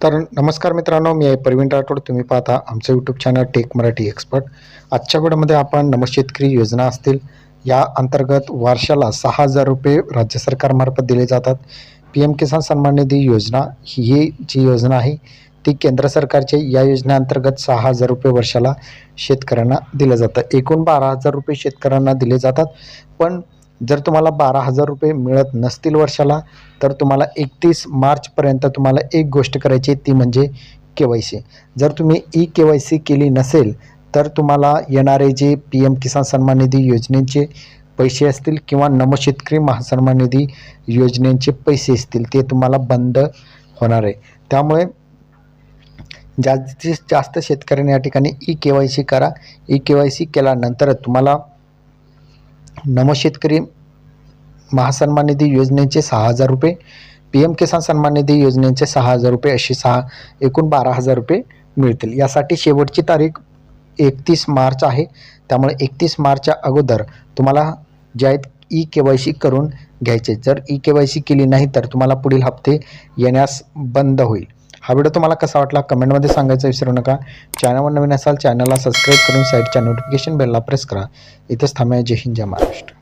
तर नमस्कार मित्रांनो, मी आहे प्रवीण राठोड. तुम्ही पाहता आमचं YouTube channel tech Marathi expert. आजच्या व्हिडिओमध्ये आपण नमशेतकरी योजना असतील या अंतर्गत वर्षाला 6,000 रुपये राज्य सरकारमार्फत दिले जातात. पी एम किसान सन्मान निधी योजना ही जी योजना आहे ती केंद्र सरकारच्या या योजनेअंतर्गत 6,000 रुपये वर्षाला शेतकऱ्यांना दिलं जातं. एकूण 12,000 रुपये शेतकऱ्यांना दिले जातात. पण जर तुम्हाला 12,000 रुपये मिळत नसतील वर्षाला, तर तुम्हाला 31 मार्चपर्यंत तुम्हाला एक गोष्ट करायची, ती म्हणजे KYC. जर तुम्ही KYC केली नसेल तर तुम्हाला येणारे जे पी एम किसान सन्मान निधी योजनेचे पैसे असतील किंवा नमशेतकरी महासन्मान निधी योजनेचे पैसे असतील ते तुम्हाला बंद होणार आहे. त्यामुळे जास्तीत जास्त शेतकऱ्यांनी या ठिकाणी KYC करा. KYC केल्यानंतर तुम्हाला नमशेतकरी महासन्मान निधी योजनेचे 6,000 रुपये, पी एम किसान सन्मान निधी योजनेचे 6,000 रुपये असे एकूण 12,000 रुपये मिळतील. यासाठी शेवटची तारीख 31 मार्च आहे. त्यामुळे 31 मार्चच्या अगोदर तुम्हाला जे आहेत KYC करून घ्यायचे. जर KYC केली नाही तर तुम्हाला पुढील हप्ते येण्यास बंद होईल. हा व्हिडिओ तुम्हाला कसा वाटला कमेंटमध्ये सांगायचं विसरू नका. चॅनलवर नवीन असाल चॅनलला सबस्क्राईब करून साईडच्या नोटिफिकेशन बेलला प्रेस करा. इथेच थांबूया. जय हिंद, जय महाराष्ट्र.